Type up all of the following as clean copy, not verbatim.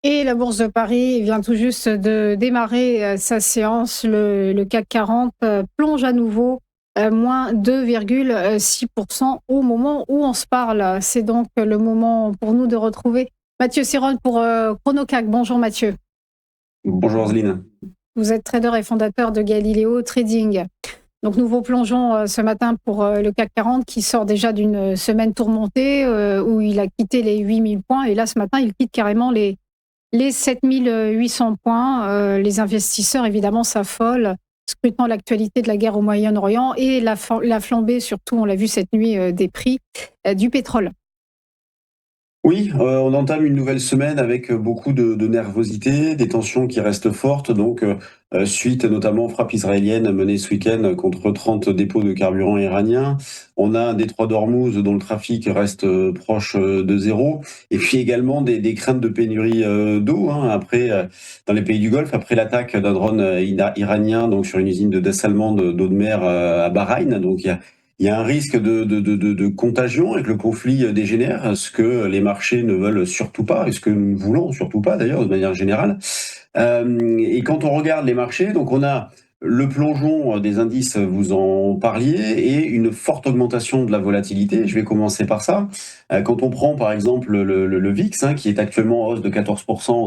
Et la Bourse de Paris vient tout juste de démarrer sa séance. Le CAC 40 plonge à nouveau moins 2,6% au moment où on se parle. C'est donc le moment pour nous de retrouver Mathieu Sirol pour ChronoCAC. Bonjour Mathieu. Bonjour Roselyne. Vous êtes trader et fondateur de Galileo Trading. Donc nous vous plongeons ce matin pour le CAC 40 qui sort déjà d'une semaine tourmentée où il a quitté les 8000 points et là ce matin il quitte carrément les 7800 points. Les investisseurs évidemment s'affolent, scrutant l'actualité de la guerre au Moyen-Orient et la flambée, surtout on l'a vu cette nuit, des prix du pétrole. Oui, on entame une nouvelle semaine avec beaucoup de nervosité, des tensions qui restent fortes, donc suite notamment aux frappes israéliennes menées ce week-end contre 30 dépôts de carburant iraniens. On a un détroit d'Ormuz dont le trafic reste proche de zéro, et puis également des craintes de pénurie d'eau après dans les pays du Golfe après l'attaque d'un drone iranien donc sur une usine de dessalement d'eau de mer à Bahreïn. Donc il y a un risque de contagion et que le conflit dégénère, ce que les marchés ne veulent surtout pas, et ce que nous ne voulons surtout pas d'ailleurs de manière générale. Et quand on regarde les marchés, donc on a le plongeon des indices, vous en parliez, et une forte augmentation de la volatilité. Je vais commencer par ça. Quand on prend par exemple le VIX, qui est actuellement en hausse de 14%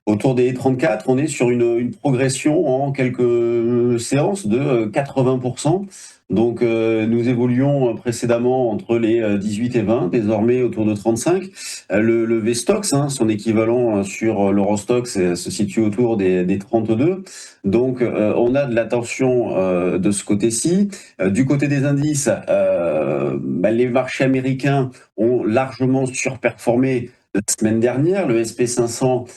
autour des 34, on est sur une progression en quelques séances de 80%. Donc nous évoluons précédemment entre les 18 et 20, désormais autour de 35. Le VSTOXX, son équivalent sur l'Eurostoxx, se situe autour des 32. Donc on a de la tension de ce côté-ci. Du côté des indices, les marchés américains ont largement surperformé la semaine dernière. Le SP500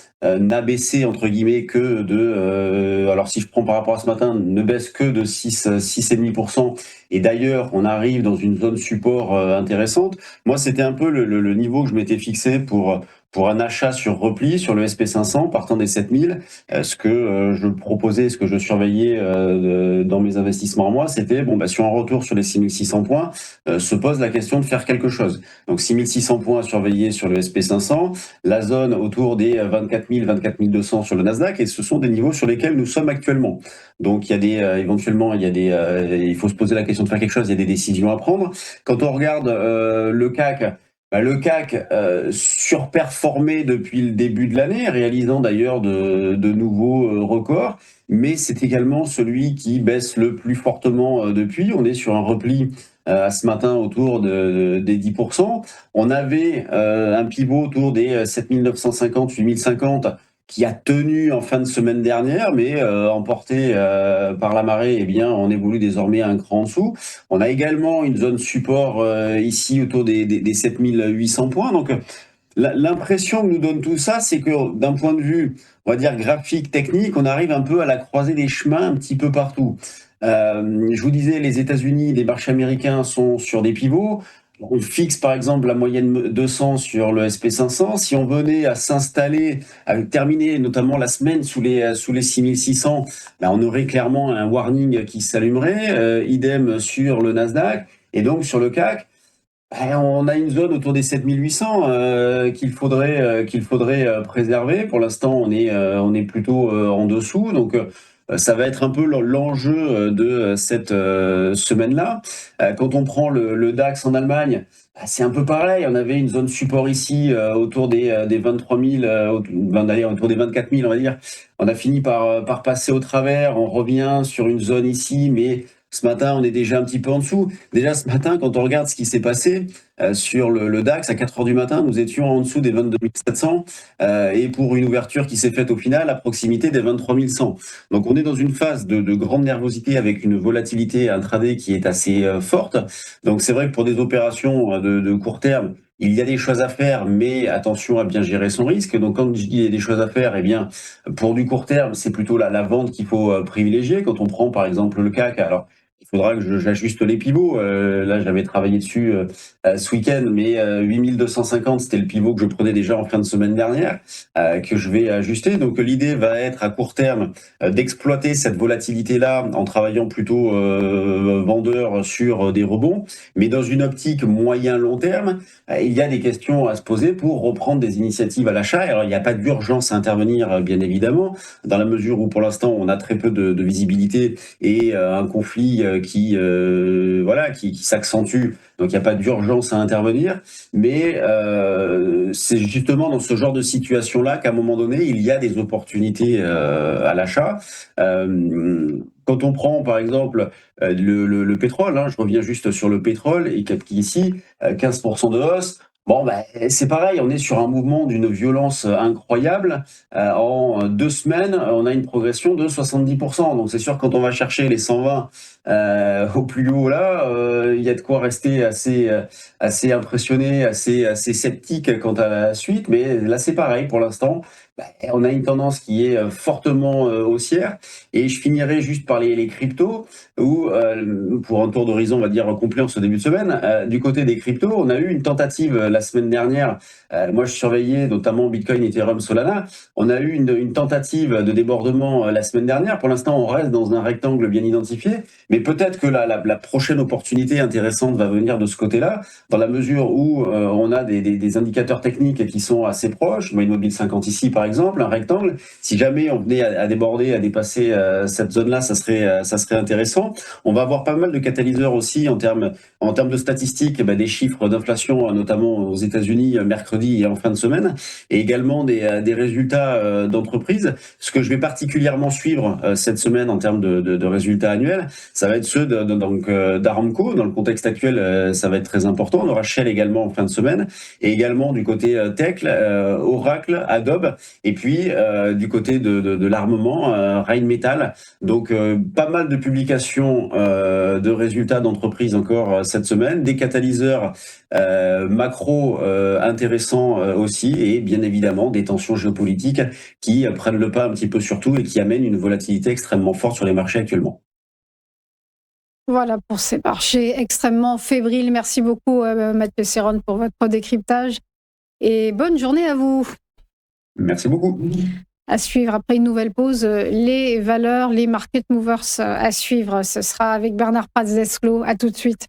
n'a baissé entre guillemets que alors si je prends par rapport à ce matin, ne baisse que de 6,5%. Et d'ailleurs, on arrive dans une zone support intéressante. Moi, c'était un peu le niveau que je m'étais fixé pour un achat sur repli sur le SP500 partant des 7000. Ce que je proposais, ce que je surveillais dans mes investissements à moi, c'était sur un retour sur les 6600 points, se pose la question de faire quelque chose. Donc 6600 points à surveiller sur le SP500, la zone autour des 24 000, 24 200 sur le Nasdaq, et ce sont des niveaux sur lesquels nous sommes actuellement. Donc il y a éventuellement, il faut se poser la question de faire quelque chose, il y a des décisions à prendre. Quand on regarde le CAC, le CAC surperformé depuis le début de l'année, réalisant d'ailleurs de nouveaux records, mais c'est également celui qui baisse le plus fortement depuis. On est sur un repli à ce matin autour des 10%. On avait un pivot autour des 7950, 8050 qui a tenu en fin de semaine dernière, mais emporté par la marée, eh bien, on évolue désormais un cran en dessous. On a également une zone support ici autour des 7800 points. Donc, l'impression que nous donne tout ça, c'est que d'un point de vue, on va dire, graphique, technique, on arrive un peu à la croisée des chemins un petit peu partout. Je vous disais, les États-Unis, les marchés américains sont sur des pivots. On fixe par exemple la moyenne 200 sur le SP500. Si on venait à s'installer, à terminer notamment la semaine sous les 6600, on aurait clairement un warning qui s'allumerait. Idem sur le Nasdaq. Et donc sur le CAC, on a une zone autour des 7800 qu'il faudrait préserver. Pour l'instant, on est plutôt en dessous. Donc, ça va être un peu l'enjeu de cette semaine-là. Quand on prend le DAX en Allemagne, c'est un peu pareil. On avait une zone support ici autour des 23 000, d'ailleurs autour des 24 000, on va dire. On a fini par passer au travers. On revient sur une zone ici, mais ce matin, on est déjà un petit peu en dessous. Déjà ce matin, quand on regarde ce qui s'est passé sur le DAX, à 4 heures du matin, nous étions en dessous des 22 700 et pour une ouverture qui s'est faite au final à proximité des 23 100. Donc on est dans une phase de grande nervosité avec une volatilité intraday qui est assez forte. Donc c'est vrai que pour des opérations de court terme, il y a des choses à faire, mais attention à bien gérer son risque. Donc, quand je dis il y a des choses à faire, eh bien, pour du court terme, c'est plutôt la vente qu'il faut privilégier. Quand on prend, par exemple, le CAC, alors, il faudra que j'ajuste les pivots. Là, j'avais travaillé dessus ce week-end, mais 8250, c'était le pivot que je prenais déjà en fin de semaine dernière, que je vais ajuster. Donc l'idée va être à court terme d'exploiter cette volatilité-là en travaillant plutôt vendeur sur des rebonds, mais dans une optique moyen-long terme, il y a des questions à se poser pour reprendre des initiatives à l'achat. Alors il n'y a pas d'urgence à intervenir, bien évidemment, dans la mesure où pour l'instant on a très peu de visibilité et un conflit qui s'accentue. Donc il n'y a pas d'urgence à intervenir, mais c'est justement dans ce genre de situation-là qu'à un moment donné, il y a des opportunités à l'achat. Quand on prend par exemple le pétrole, je reviens juste sur le pétrole, et qui ici 15% de hausse. Bon, c'est pareil, on est sur un mouvement d'une violence incroyable. En 2 semaines, on a une progression de 70%. Donc c'est sûr, quand on va chercher les 120 au plus haut là, il y a de quoi rester assez impressionné, assez sceptique quant à la suite. Mais là, c'est pareil pour l'instant. On a une tendance qui est fortement haussière. Et je finirai juste par les cryptos, où pour un tour d'horizon, on va dire complet en ce début de semaine, du côté des cryptos, on a eu une tentative la semaine dernière. Moi, je surveillais notamment Bitcoin, Ethereum, Solana. On a eu une tentative de débordement la semaine dernière. Pour l'instant, on reste dans un rectangle bien identifié, mais peut-être que la prochaine opportunité intéressante va venir de ce côté-là, dans la mesure où on a des indicateurs techniques qui sont assez proches. Moyenne mobile 50 ici, par exemple, un rectangle. Si jamais on venait à déborder, à dépasser cette zone-là, ça serait intéressant. On va avoir pas mal de catalyseurs aussi en termes de statistiques, des chiffres d'inflation, notamment aux États-Unis mercredi et en fin de semaine, et également des résultats d'entreprises. Ce que je vais particulièrement suivre cette semaine en termes de résultats annuels, ça va être ceux d'Aramco. Dans le contexte actuel, ça va être très important. On aura Shell également en fin de semaine, et également du côté tech, Oracle, Adobe, et puis du côté de l'armement, Rheinmetall. Donc pas mal de publications de résultats d'entreprises encore cette semaine, des catalyseurs macro intéressants aussi, et bien évidemment des tensions géopolitiques qui prennent le pas un petit peu sur tout et qui amènent une volatilité extrêmement forte sur les marchés actuellement. Voilà pour ces marchés extrêmement fébriles. Merci beaucoup, Mathieu Serron, pour votre décryptage. Et bonne journée à vous. Merci beaucoup. À suivre après une nouvelle pause, les valeurs, les market movers à suivre. Ce sera avec Bernard Paz-Desclaux. À tout de suite.